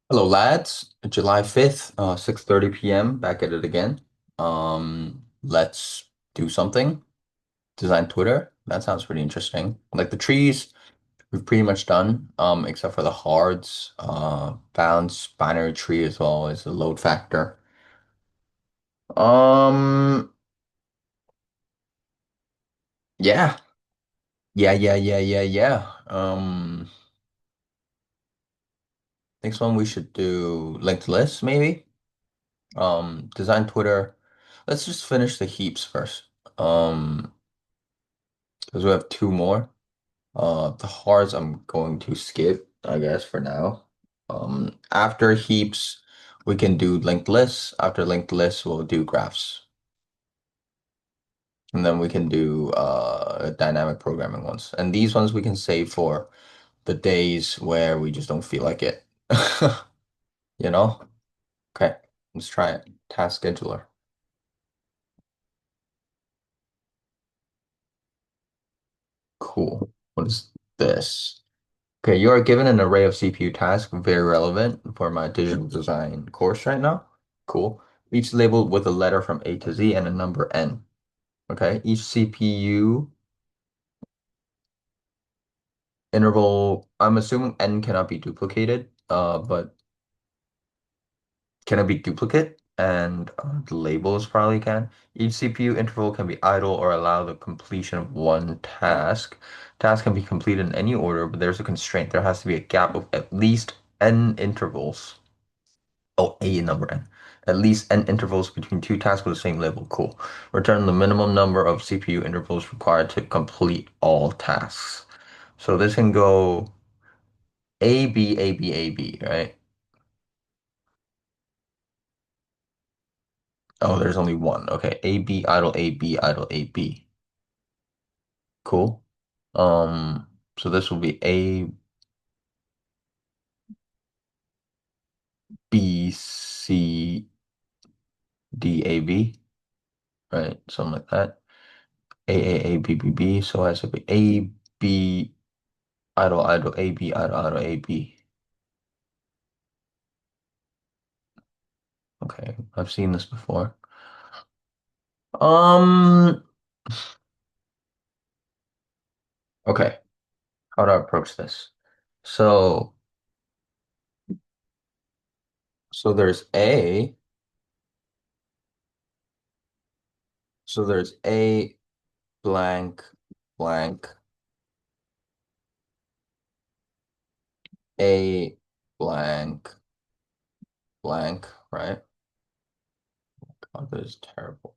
Hello, lads. July 5th, 6:30 p.m. Back at it again. Let's do something. Design Twitter. That sounds pretty interesting. Like the trees, we've pretty much done, except for the hards, bounds, binary tree as well as the load factor. Um, yeah. Yeah. Next one we should do linked lists, maybe. Design Twitter. Let's just finish the heaps first. Um, because we have two more. The hearts I'm going to skip, I guess, for now. After heaps, we can do linked lists. After linked lists, we'll do graphs. And then we can do dynamic programming ones. And these ones we can save for the days where we just don't feel like it. You know? Okay, let's try it. Task scheduler. Cool. What is this? Okay, you are given an array of CPU tasks, very relevant for my digital design course right now. Cool. Each labeled with a letter from A to Z and a number N. Okay, each CPU interval, I'm assuming N cannot be duplicated, but can it be duplicate? And the labels probably can. Each CPU interval can be idle or allow the completion of one task. Task can be completed in any order, but there's a constraint. There has to be a gap of at least N intervals. Oh, a number n. At least n intervals between two tasks with the same label. Cool. Return the minimum number of CPU intervals required to complete all tasks. So this can go A, B, A, B, A, B, right? Oh, there's only one. Okay. A, B, idle, A, B, idle, A, B. Cool. So this will be A, B, C, D, A, B, right? Something like that. A, B, B, B. So it has to be A, B, idle, idle, A, B, idle, idle, A, B. Okay, I've seen this before. Um, okay, how do I approach this? So, so there's A, so there's A blank blank A blank blank, right? Oh, this is terrible,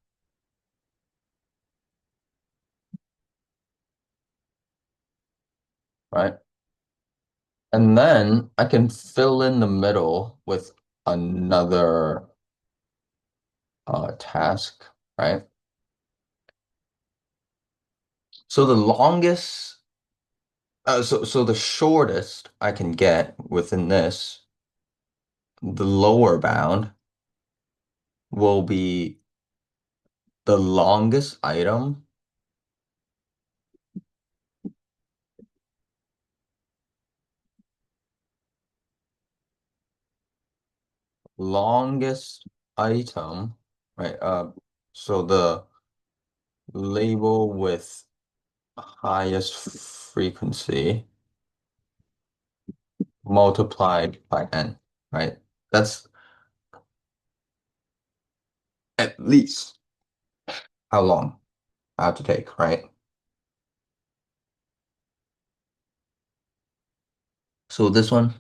right? And then I can fill in the middle with another task, right? So the longest, so the shortest I can get within this, the lower bound will be the longest item, longest item, right? So the label with highest frequency multiplied by n, right? That's at least how long I have to take, right? So this one,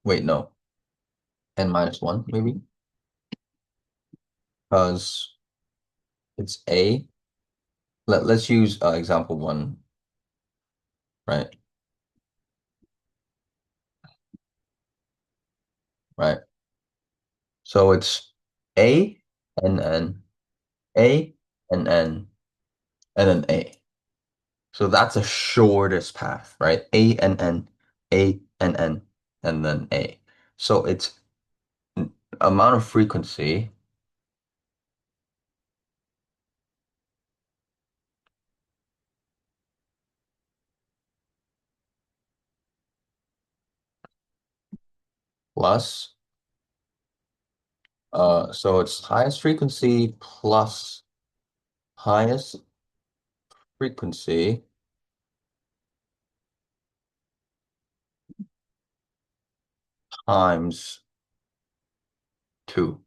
wait, no, n minus one maybe, because it's a. Let's use example one, right? Right. So it's a and n, a and n, and then a. So that's the shortest path, right? A and N, A and N, and then A. So it's amount of frequency. plus, so it's highest frequency plus highest frequency times 2,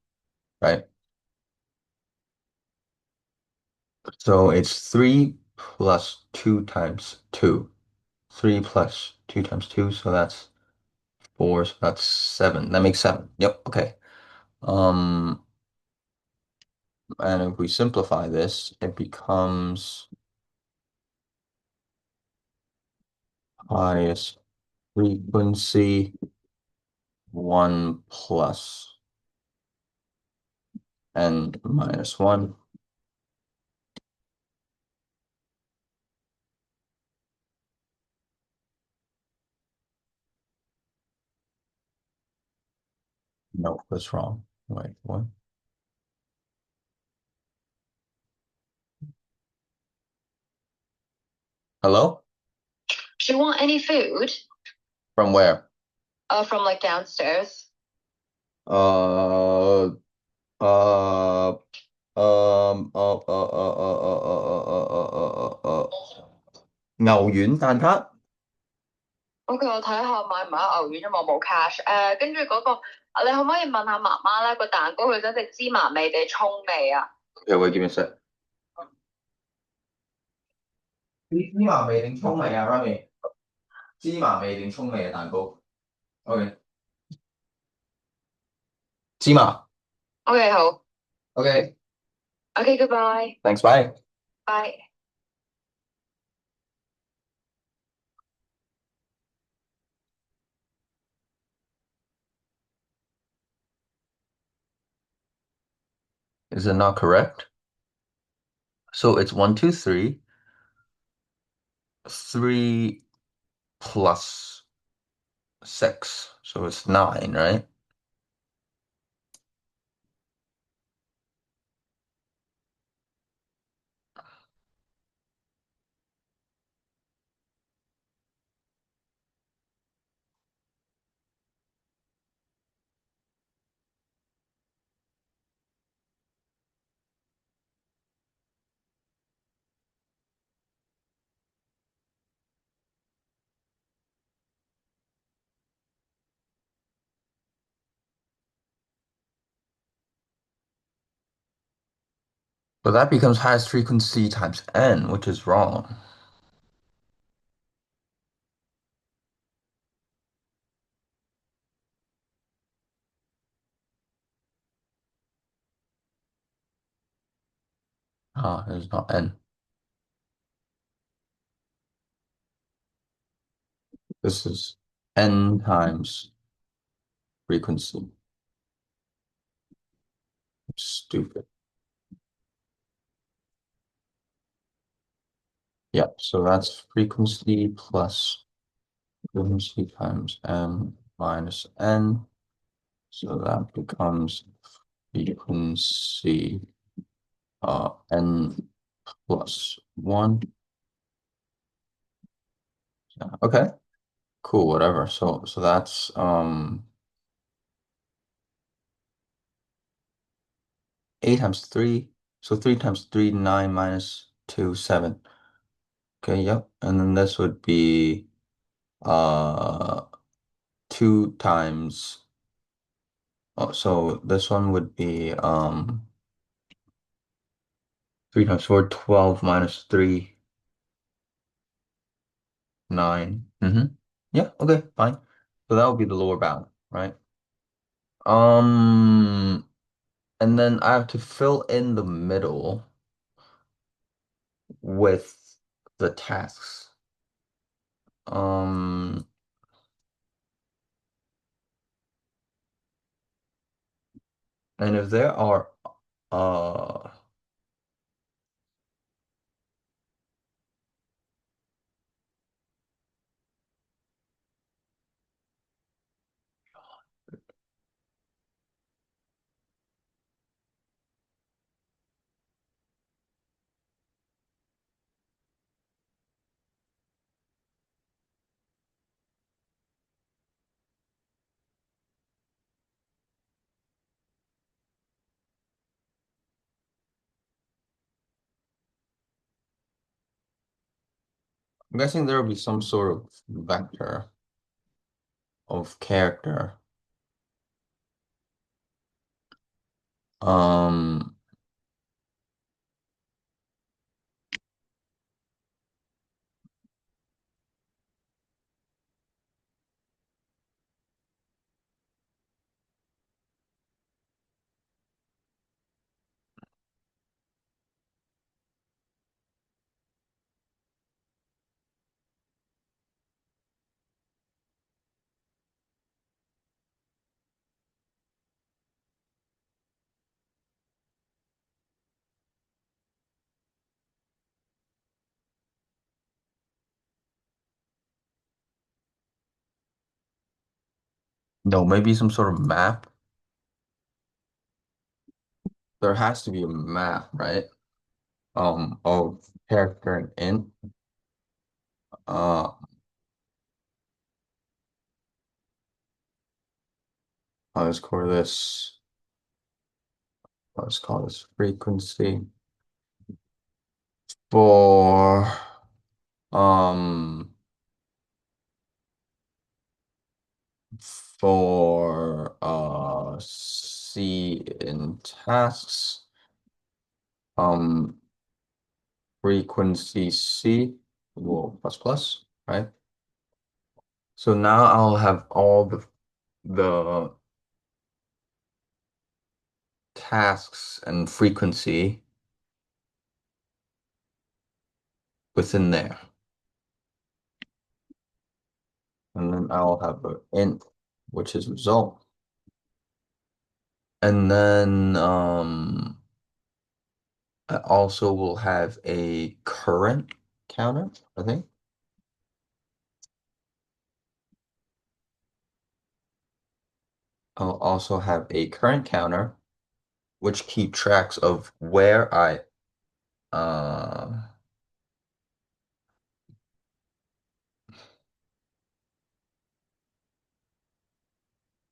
right? So it's 3 plus 2 times 2. 3 plus 2 times 2, so that's 4, so that's 7. That makes 7. Yep, okay. Um, and if we simplify this, it becomes highest frequency 1 plus n minus 1. No, that's wrong. Wait, what? Hello? Do you want any food? From where? From like downstairs. Uh, uh,牛丸蛋撻。OK，我睇下買唔買牛丸，因為我冇 cash。跟住嗰個，你可唔可以問下媽媽咧個蛋糕佢想食芝麻味定葱味啊？Okay, wait, give me a sec. 芝麻味定葱味啊，Rami？芝麻味定葱味嘅蛋糕？OK，芝麻。OK，好。OK，thanks，OK，goodbye，bye。拜。Is it not correct? So it's 1, 2, 3. 3 plus 6. So it's 9, right? So that becomes highest frequency times n, which is wrong. Ah, there's not n. This is n times frequency. Stupid. Yep, so that's frequency plus frequency times m minus n. So that becomes frequency n plus 1. Yeah, okay, cool, whatever. So that's 8 times 3. So 3 times 3, 9 minus 2, 7. Okay, yep. And then this would be uh 2 times, oh, so this one would be 3 times 4, 12 minus 3, 9. Yeah, okay, fine. So that would be the lower bound, right? Um, and then I have to fill in the middle with the tasks. Um, and if there are uh I'm guessing there will be some sort of vector of character. Um, no, maybe some sort of map. There has to be a map, right? Of character and int. Uh, let's call this. Let's call this frequency for um C in tasks. Um, frequency C, well, plus plus, right? So now I'll have all the tasks and frequency within there. And then I'll have an int, which is result. And then I also will have a current counter, I think. I'll also have a current counter, which keep tracks of where uh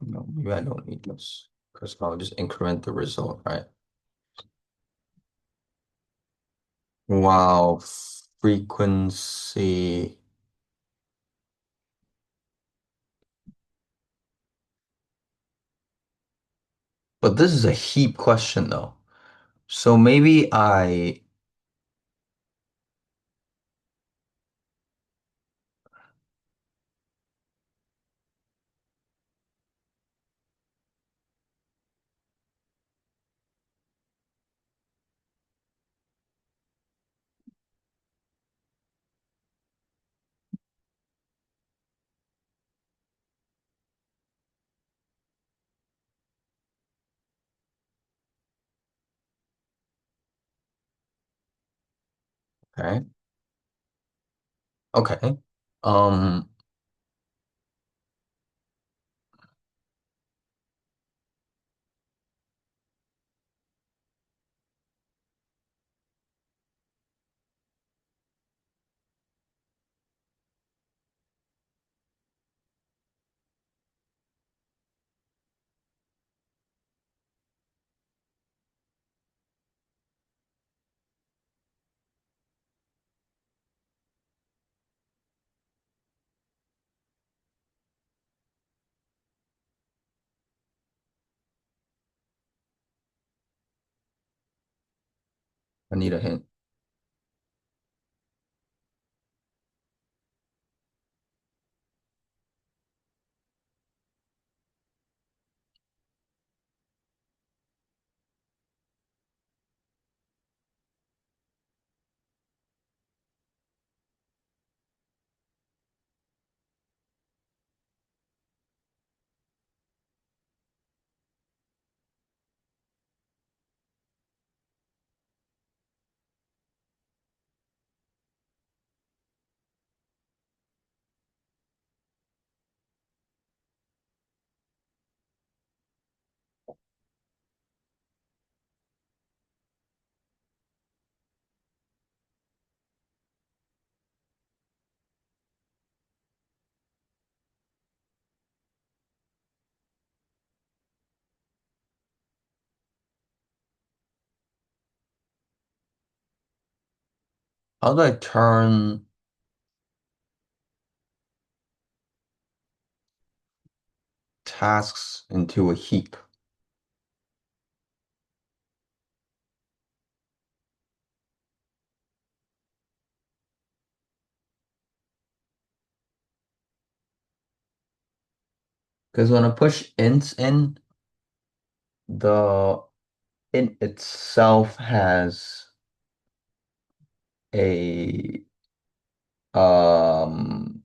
no, maybe I don't need this because I'll just increment the result, right? Wow, frequency. But this is a heap question though. So maybe okay. Okay. Um, I need a hint. How do I turn tasks into a heap? Because when I push ints in, the int itself has a um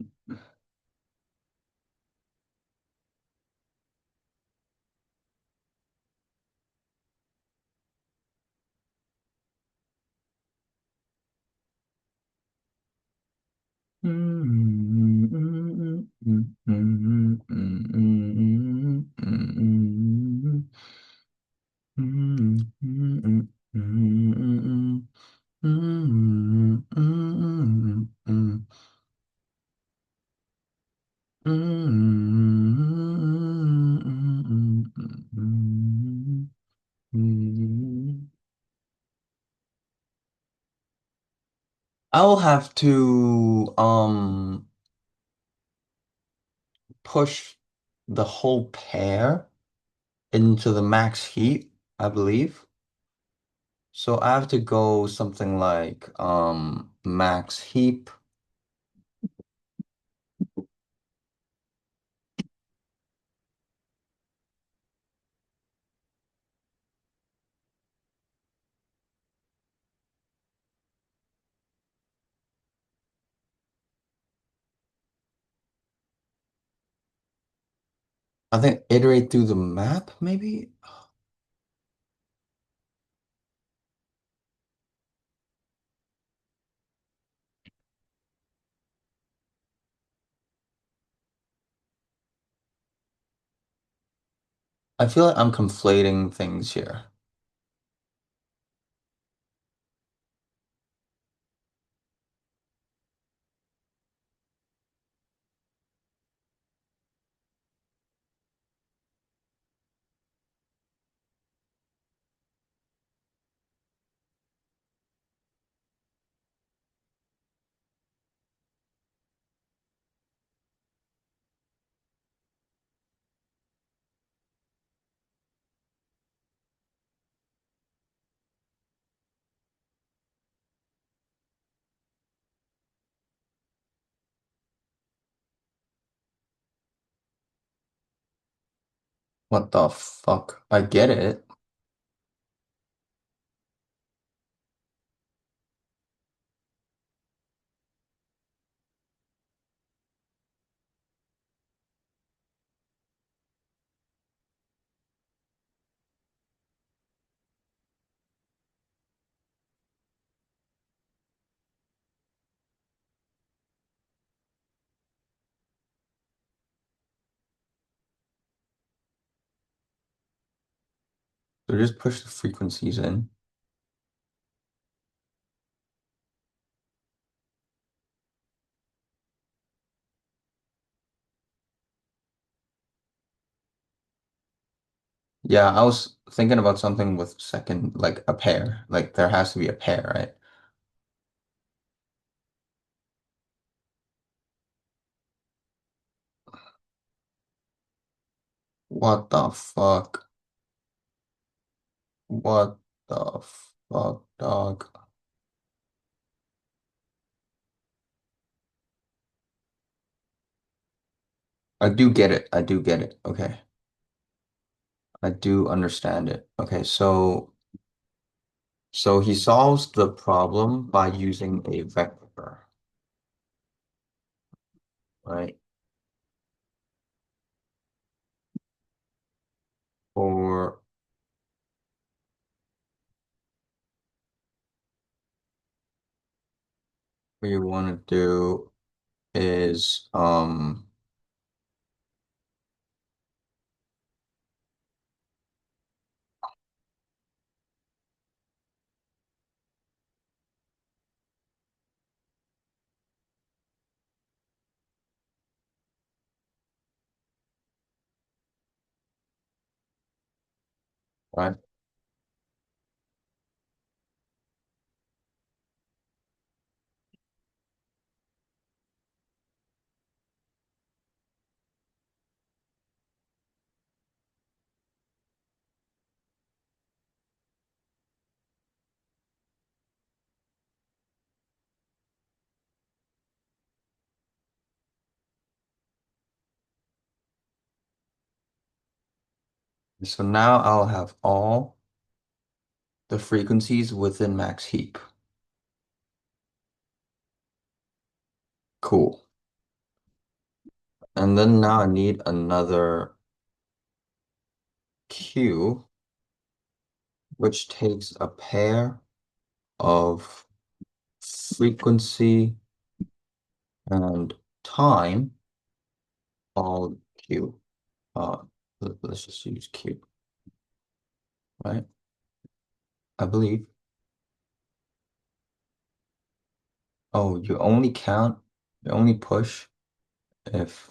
I'll have to push the whole pair into the max heat, I believe. So I have to go something like max heap. I think iterate through the map, maybe? I feel like I'm conflating things here. What the fuck? I get it. So just push the frequencies in. Yeah, I was thinking about something with second, like a pair. Like there has to be a pair, right? What the fuck? What the fuck, dog? I do get it. I do get it. Okay. I do understand it. Okay, so he solves the problem by using a vector, right? Or what you want to do is right? So now I'll have all the frequencies within max heap. Cool. And then now I need another queue, which takes a pair of frequency and time, all Q. Uh, let's just use Q, right? I believe. Oh, you only count, you only push if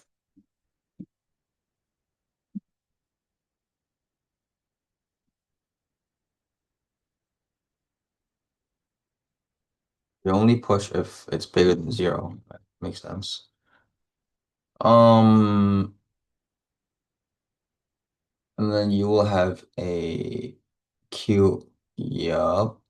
you only push if it's bigger than zero. Right? Makes sense. Um, and then you will have a Q. Yup.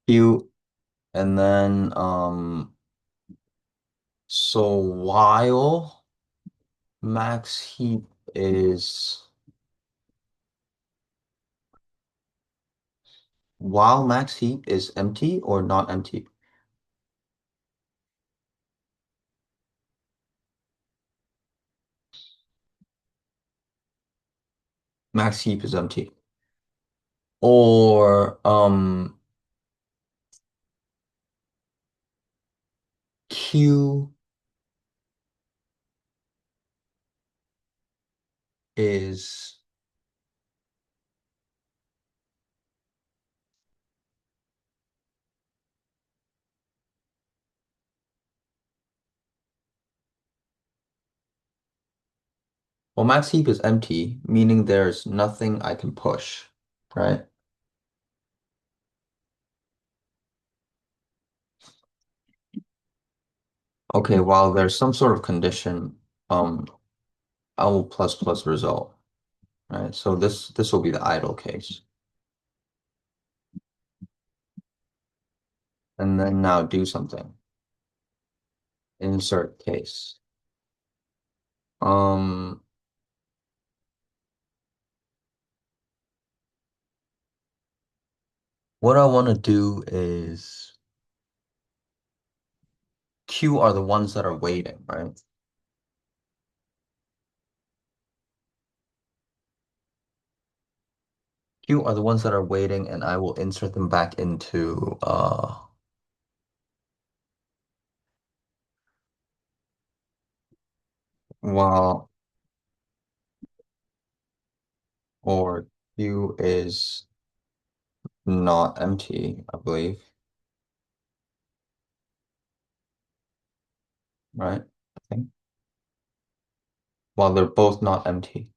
Q, and then so max heat is while max heat is empty or not empty? Max heap is empty. Or Q is well, max heap is empty, meaning there's nothing I can push, right? Okay, while there's some sort of condition, um, L plus plus result, right? So this will be the idle case. And then now do something. Insert case. Um, what I want to do is Q are the ones that are waiting, right? Q are the ones that are waiting, and I will insert them back into while or Q is not empty, I believe, right? I think. While they're both not empty.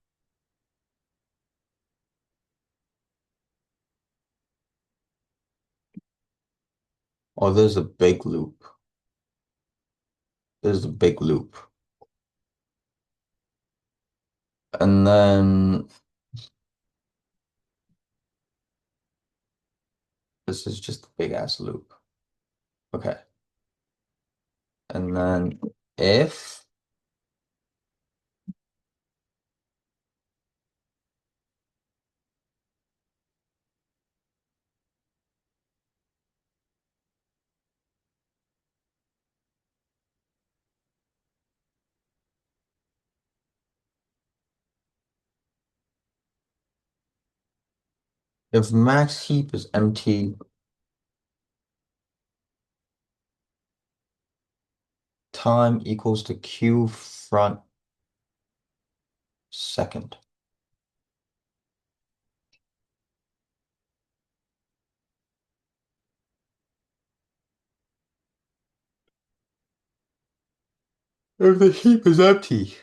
Oh, there's a big loop. There's a big loop. And then this is just a big ass loop. Okay. And then if max heap is empty, time equals to Q front second. If the heap is empty,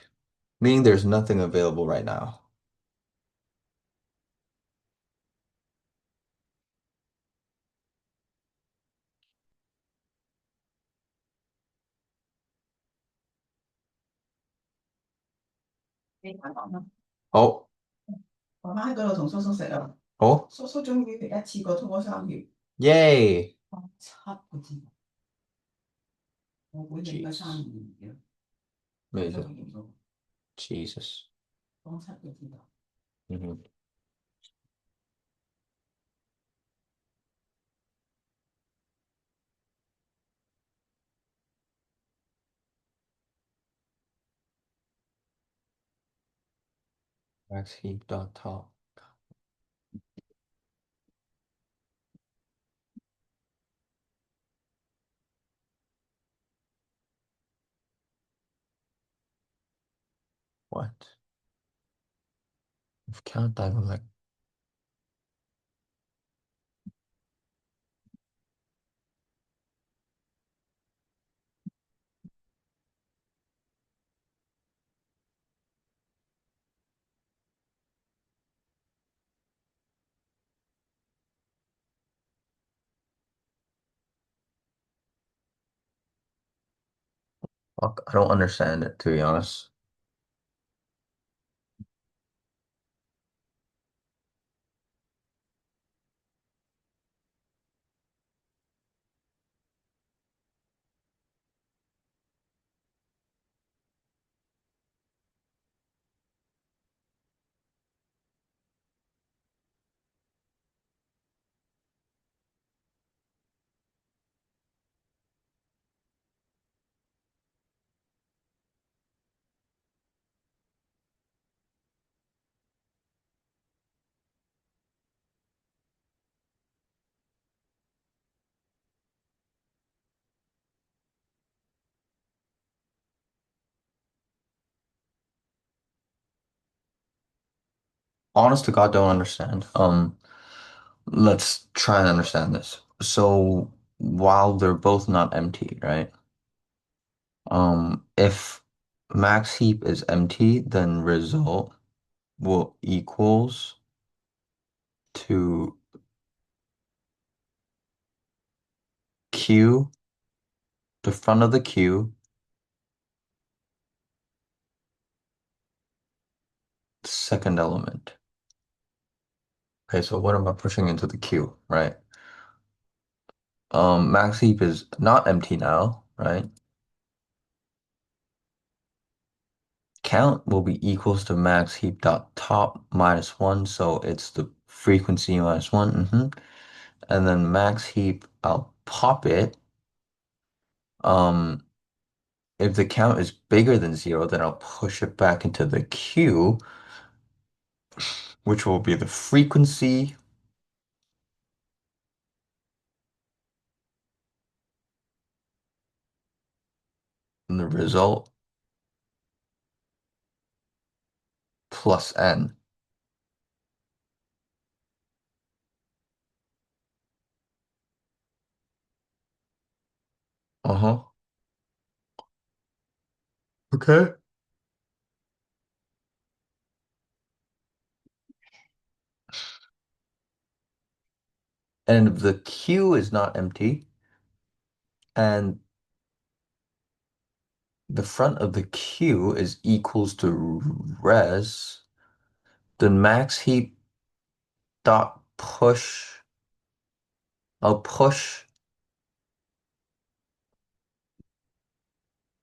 meaning there's nothing available right now. Oh, 我媽喺嗰度同叔叔食啊。叔叔終於一次過通咗3月。Yay! Amazing. Jesus. Mhm. Max heap dot top. What? If count diagonal. Fuck, I don't understand it, to be honest. Honest to God, don't understand. Let's try and understand this. So while they're both not empty, right? If max heap is empty, then result will equals to Q, the front of the Q, second element. Okay, so what am I pushing into the Q, right? Max heap is not empty now, right? Count will be equals to max heap dot top minus one, so it's the frequency minus one. And then max heap, I'll pop it. Um, if the count is bigger than zero, then I'll push it back into the queue, which will be the frequency and the result plus n. Uh-huh. Okay. And if the queue is not empty and the front of the queue is equals to res, then max heap dot push, I'll push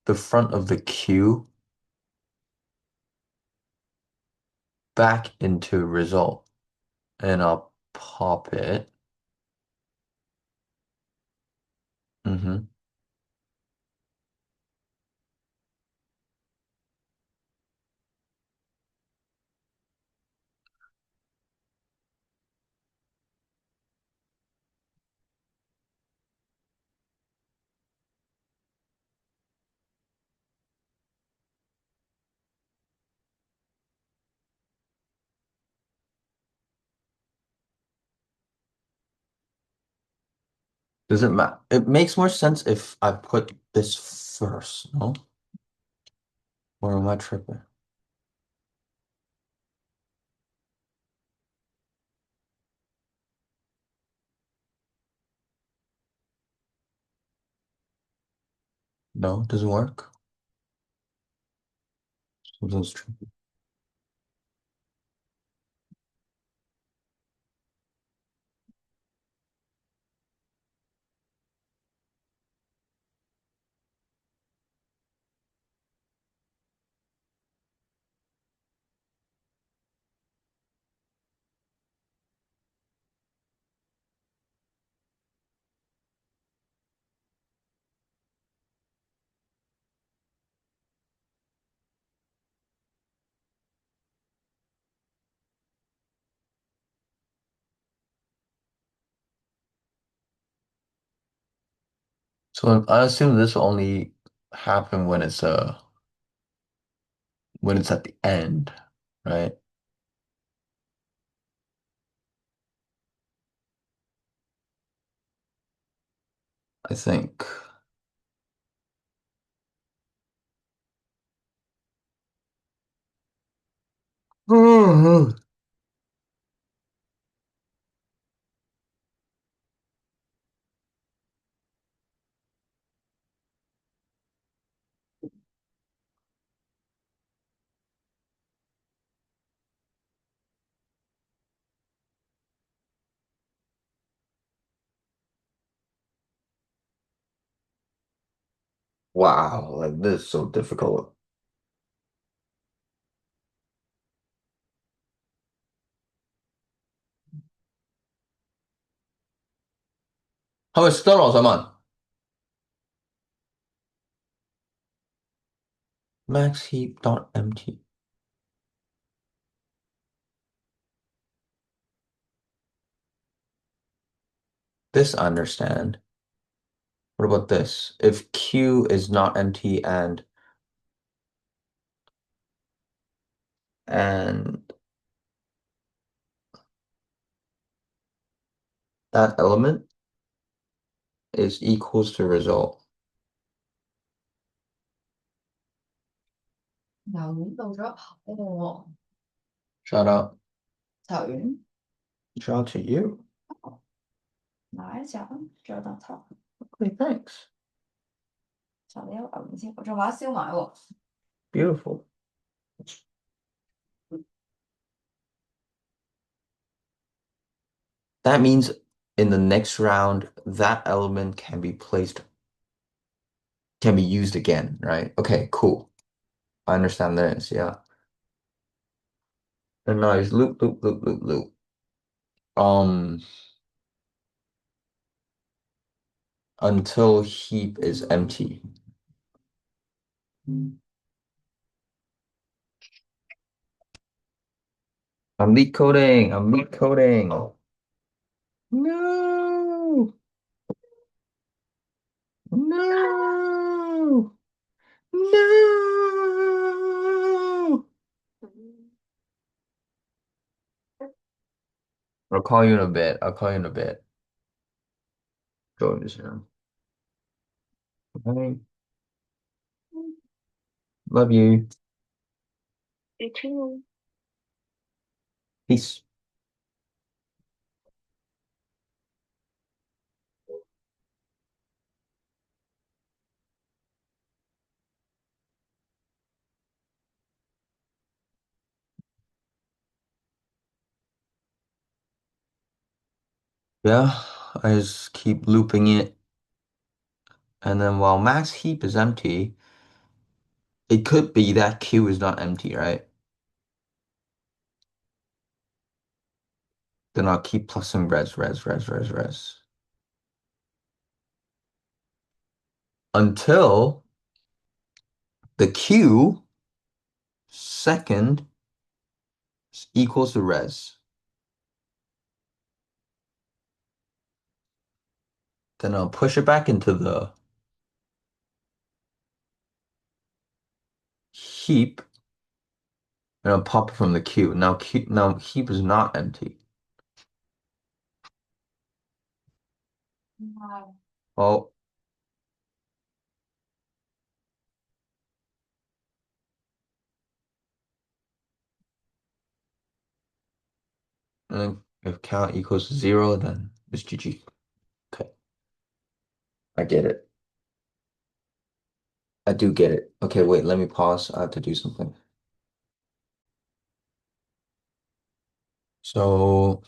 the front of the queue back into result and I'll pop it. hmm Does it matter? It makes more sense if I put this first, no? Or am I tripping? No, it doesn't work. Something's tripping. So I assume this will only happen when it's at the end, right? I think. Wow, like this is so difficult. 잠깐만. Max heap dot empty. This I understand. What about this? If Q is not empty and that element is equals to result. 有到咗，哦， Shout out. 頭完，Shout out to you. 哪一隻啊？仲有笪頭，就你有牛丸先，我仲把它燒埋喎。Okay, thanks. Beautiful. That means in the next round, that element can be used again, right? Okay, cool. I understand this, yeah. And now it's loop, loop, loop, loop, loop. Um, until heap is empty. I'm leak coding. I'm leak coding. No, no, no. I'll call you in a bit. I'll call you in a bit. Go in this room. Okay. Love you. You too. Peace. Yeah, I just keep looping it. And then while max heap is empty, it could be that queue is not empty, right? Then I'll keep plusing res until the queue second equals to res. Then I'll push it back into the heap and I'll pop it from the queue. Now heap is not empty. Wow. Oh, And then if count equals 0, then it's GG. Okay, I get it. I do get it. Okay, wait, let me pause. I have to do something. So,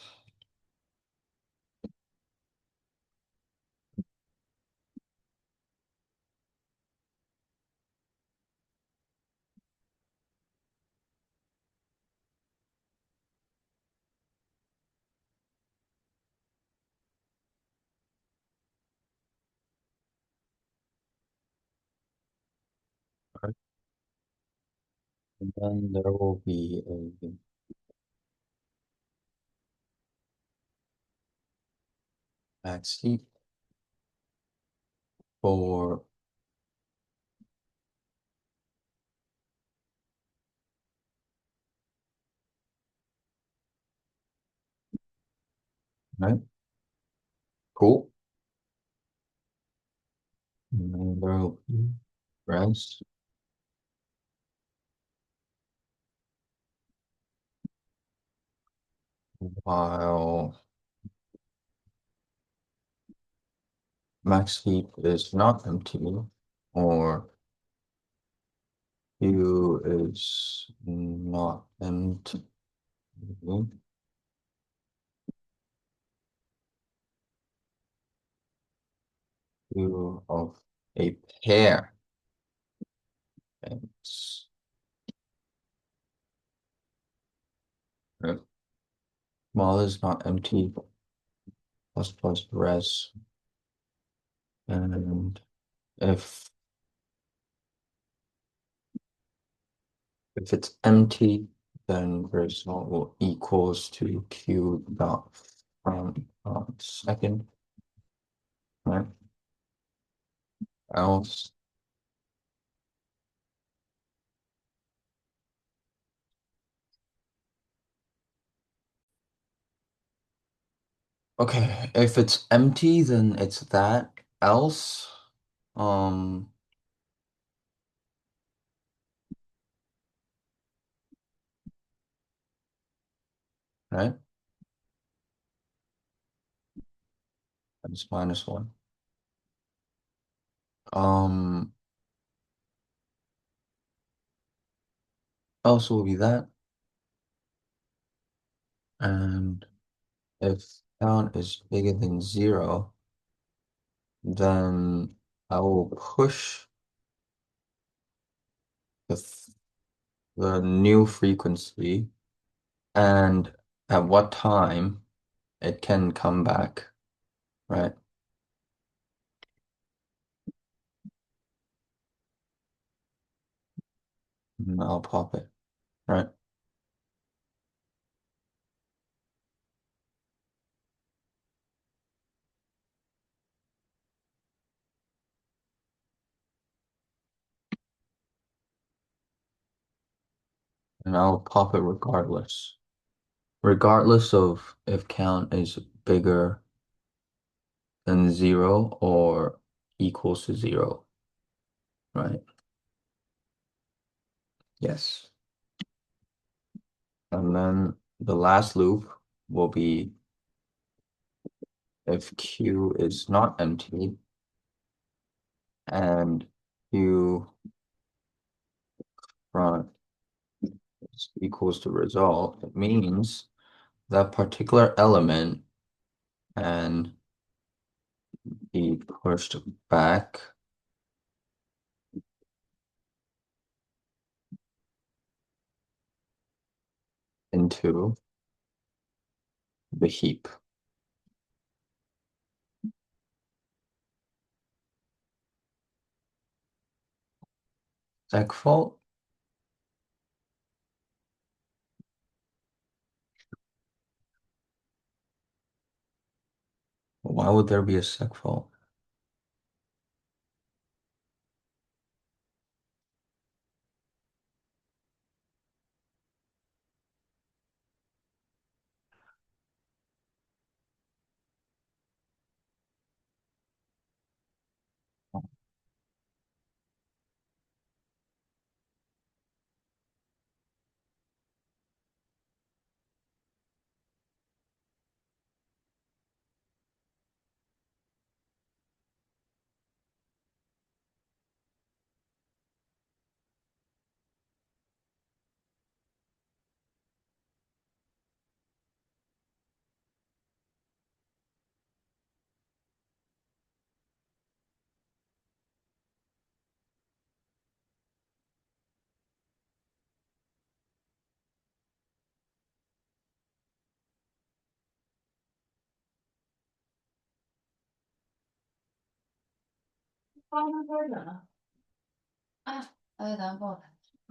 and then there will be a max heap for, right? Cool. And then there will be rest while max heap is not empty or Q is not empty. Q of a pair. It's, right? Small is not empty, plus plus res. And if if it's empty, then res will equals to Q dot from second, right? Else, okay, if it's empty, then it's that. Else, um, right? That's minus one. Um, else will be that. And if count is bigger than 0, then I will push the, the new frequency and at what time it can come back, right? And I'll pop it, right? And I'll pop it regardless. Regardless of if count is bigger than 0 or equals to 0, right? Yes. And then the last loop will be if Q is not empty and Q front is equals to result, it means that particular element can be pushed back into the heap. Sec fault? Why would there be a sec fault?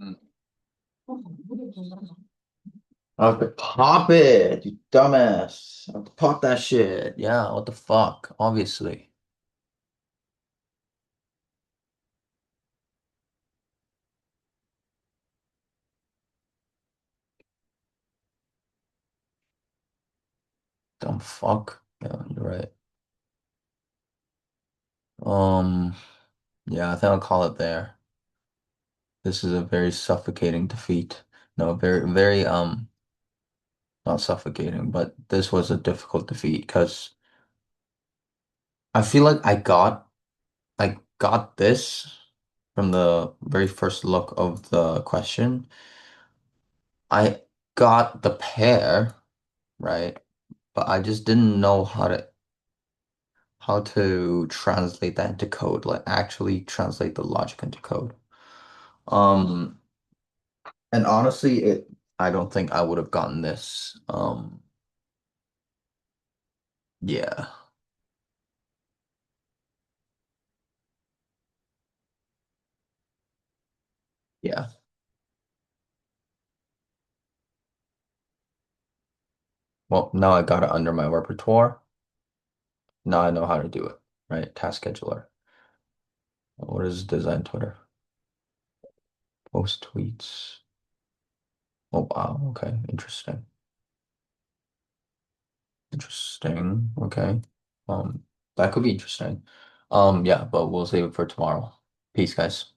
Mm. I have to pop it, you dumbass. I have to pop that shit. Yeah, what the fuck? Obviously. Dumb fuck. Yeah, you're right. Um, yeah, I think I'll call it there. This is a very suffocating defeat. No, very, not suffocating, but this was a difficult defeat because I feel like I got this from the very first look of the question. I got the pair, right? But I just didn't know how to translate that into code, like actually translate the logic into code. Um, and honestly, I don't think I would have gotten this. Yeah, yeah. Well, now I got it under my repertoire. Now I know how to do it, right? Task scheduler. What is design Twitter? Post tweets. Oh wow, okay, interesting. Interesting. Okay. Um, that could be interesting. Yeah, but we'll save it for tomorrow. Peace, guys.